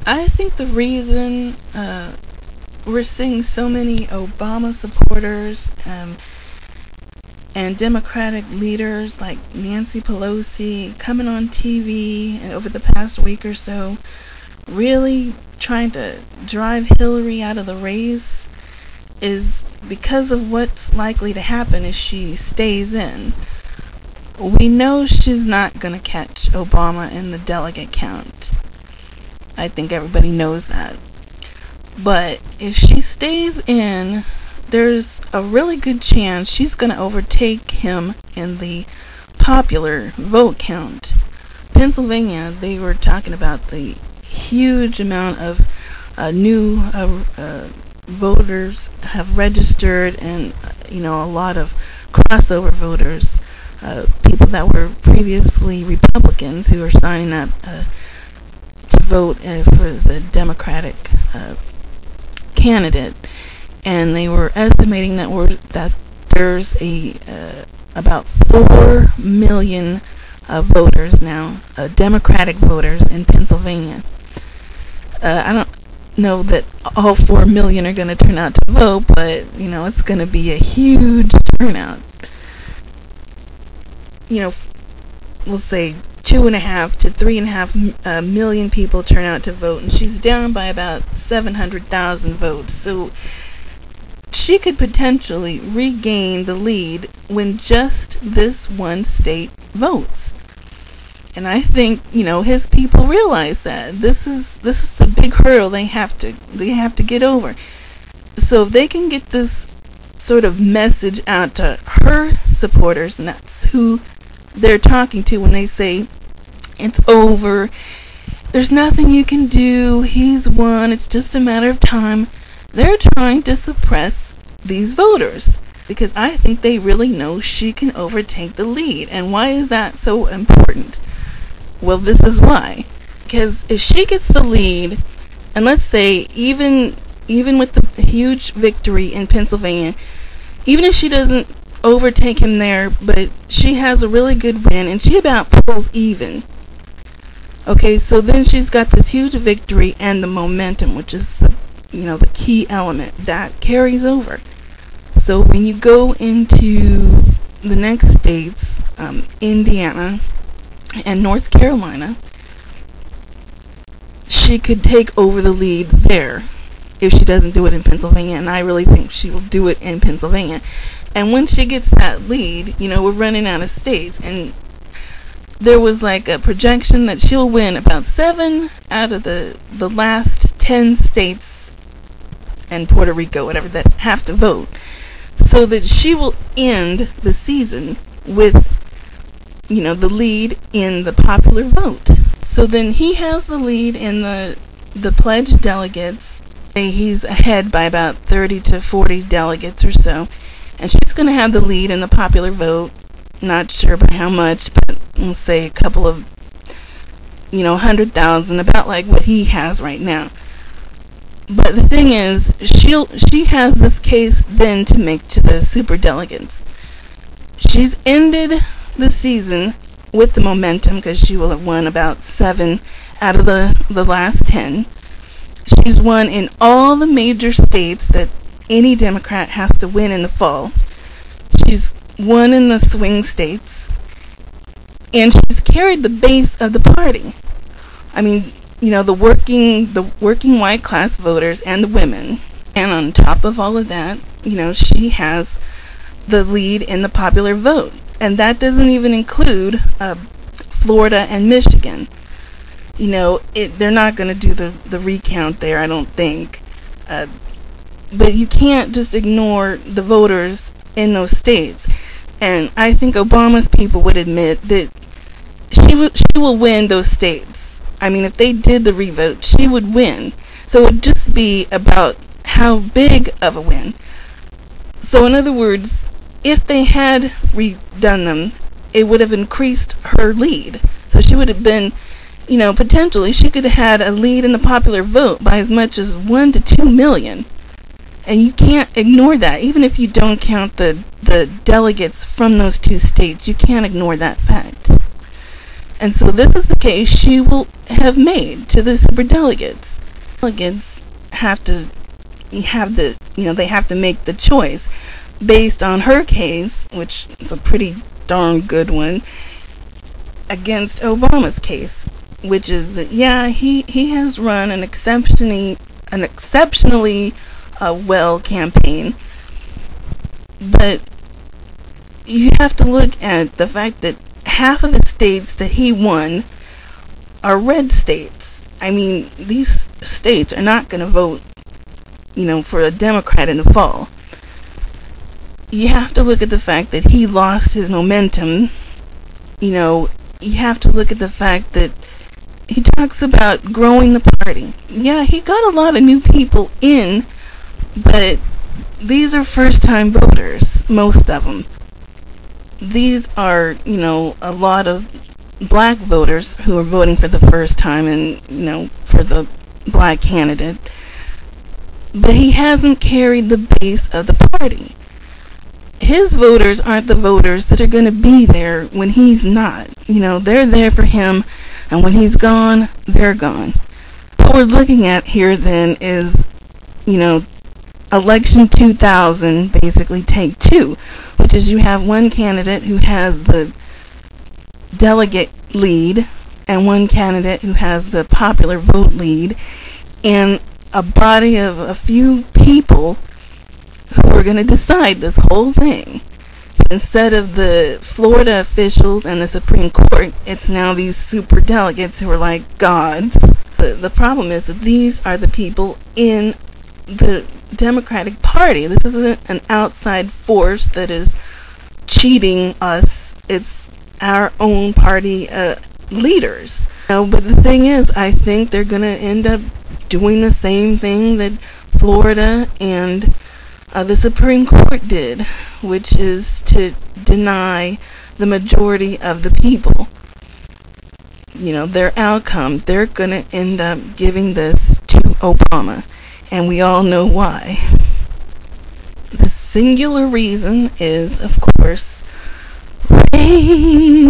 I think the reason we're seeing so many Obama supporters and Democratic leaders like Nancy Pelosi coming on TV over the past week or so, really trying to drive Hillary out of the race, is because of what's likely to happen if she stays in. We know she's not going to catch Obama in the delegate count. I think everybody knows that. But if she stays in, there's a really good chance she's going to overtake him in the popular vote count. Pennsylvania, they were talking about the huge amount of new voters have registered, and a lot of crossover voters, people that were previously Republicans who are signing up to vote for the Democratic candidate. And they were estimating that there's about 4 million voters now, Democratic voters in Pennsylvania. I don't know that all 4 million are going to turn out to vote, but it's going to be a huge turnout. We'll say 2.5 to 3.5 million people turn out to vote, and she's down by about 700,000 votes. So she could potentially regain the lead when just this one state votes. And I think, his people realize that this is the big hurdle they have to get over. So if they can get this sort of message out to her supporters, and that's who they're talking to when they say it's over, there's nothing you can do, he's won, it's just a matter of time. They're trying to suppress these voters because I think they really know she can overtake the lead. And why is that so important? Well, this is why. Because if she gets the lead, and let's say even with the huge victory in Pennsylvania, even if she doesn't overtake him there, but she has a really good win and she about pulls even. Okay, so then she's got this huge victory and the momentum, which is the key element that carries over. So when you go into the next states, Indiana and North Carolina, she could take over the lead there if she doesn't do it in Pennsylvania, and I really think she will do it in Pennsylvania. And when she gets that lead, we're running out of states, and there was like a projection that she'll win about 7 out of the last 10 states and Puerto Rico, whatever, that have to vote, so that she will end the season with the lead in the popular vote. So then he has the lead in the pledged delegates. He's ahead by about 30 to 40 delegates or so, and she's going to have the lead in the popular vote. Not sure by how much, but we'll say a couple of 100,000, about like what he has right now. But the thing is, she has this case then to make to the super delegates. She's ended the season with the momentum because she will have won about 7 out of the last 10. She's won in all the major states that any Democrat has to win in the fall. She's won in the swing states, and she's carried the base of the party. I mean, the working white class voters and the women. And on top of all of that, she has the lead in the popular vote. And that doesn't even include Florida and Michigan. They're not going to do the recount there, I don't think. But you can't just ignore the voters in those states. And I think Obama's people would admit that she will win those states. I mean, if they did the revote, she would win. So it would just be about how big of a win. So in other words, if they had redone them, it would have increased her lead. So she would have been, potentially she could have had a lead in the popular vote by as much as 1 to 2 million. And you can't ignore that. Even if you don't count the delegates from those 2 states, you can't ignore that fact. And so this is the case she will have made to the superdelegates. delegates have to they have to make the choice based on her case, which is a pretty darn good one, against Obama's case, which is that he has run an exceptionally well campaign, but you have to look at the fact that half of the states that he won are red states. I mean, these states are not going to vote, for a Democrat in the fall. You have to look at the fact that he lost his momentum. You have to look at the fact that he talks about growing the party. Yeah, he got a lot of new people in, but these are first-time voters, most of them. These are, a lot of black voters who are voting for the first time and, for the black candidate. But he hasn't carried the base of the party. His voters aren't the voters that are going to be there when he's not. They're there for him, and when he's gone, they're gone. What we're looking at here then is, election 2000, basically take two, which is you have one candidate who has the delegate lead and one candidate who has the popular vote lead, and a body of a few people who are going to decide this whole thing. Instead of the Florida officials and the Supreme Court, it's now these super delegates who are like gods. The problem is that these are the people in the Democratic Party. This isn't an outside force that is cheating us. It's our own party leaders. But the thing is, I think they're going to end up doing the same thing that Florida and the Supreme Court did, which is to deny the majority of the people, their outcomes. They're going to end up giving this to Obama, and we all know why. The singular reason is, of course, race.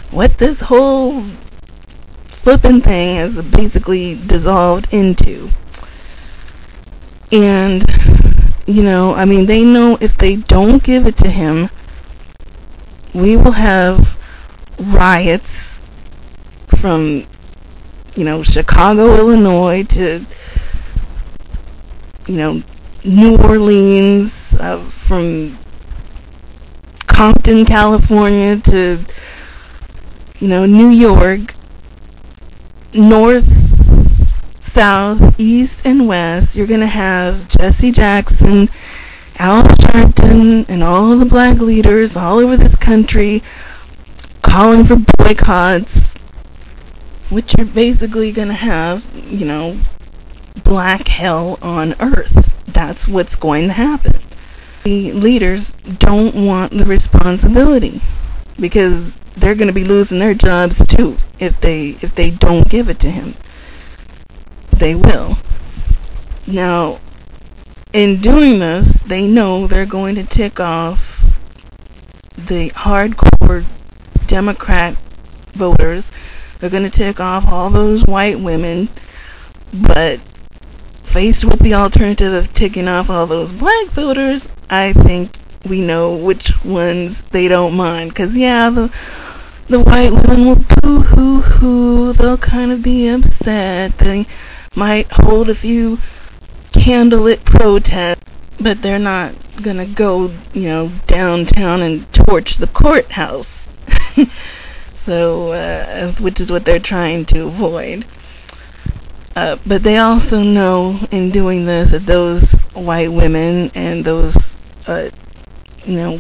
What this whole flippin' thing has basically dissolved into. And, they know if they don't give it to him, we will have riots from, Chicago, Illinois to, New Orleans, from Compton, California to, New York, north, south, east, and west. You're going to have Jesse Jackson, Al Sharpton, and all the black leaders all over this country calling for boycotts, which are basically going to have, black hell on earth. That's what's going to happen. The leaders don't want the responsibility because they're going to be losing their jobs too if they don't give it to him. They will. Now, in doing this, they know they're going to tick off the hardcore Democrat voters. They're going to tick off all those white women, but faced with the alternative of ticking off all those black voters, I think we know which ones they don't mind. Because, the white women will boo-hoo-hoo. They'll kind of be upset. They might hold a few candlelit protests, but they're not going to go, downtown and torch the courthouse. So, which is what they're trying to avoid. But they also know in doing this that those white women and those,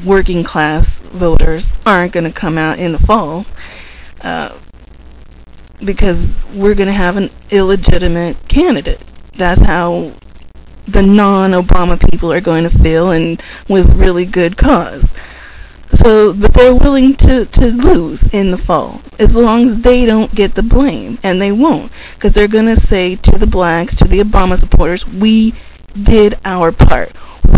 working class voters aren't going to come out in the fall. Because we're going to have an illegitimate candidate. That's how the non-Obama people are going to feel, and with really good cause. So, but they're willing to lose in the fall, as long as they don't get the blame, and they won't, because they're going to say to the blacks, to the Obama supporters, we did our part.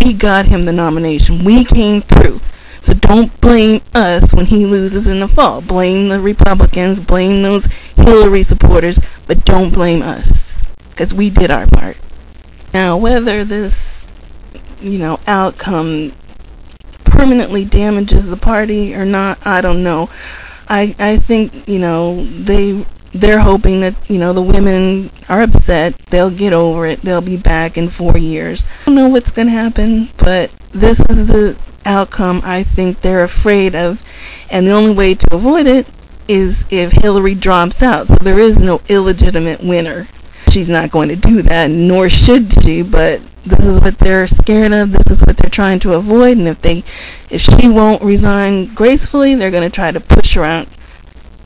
We got him the nomination. We came through. So don't blame us when he loses in the fall. Blame the Republicans, blame those Hillary supporters, but don't blame us, because we did our part. Now, whether this, outcome permanently damages the party or not, I don't know. I think, they're hoping that, the women are upset. They'll get over it. They'll be back in 4 years. I don't know what's going to happen, but this is the outcome I think they're afraid of. And the only way to avoid it is if Hillary drops out. So there is no illegitimate winner. She's not going to do that, nor should she, but this is what they're scared of. This is what they're trying to avoid. And if she won't resign gracefully, they're going to try to push her out.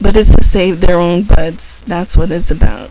But it's to save their own butts. That's what it's about.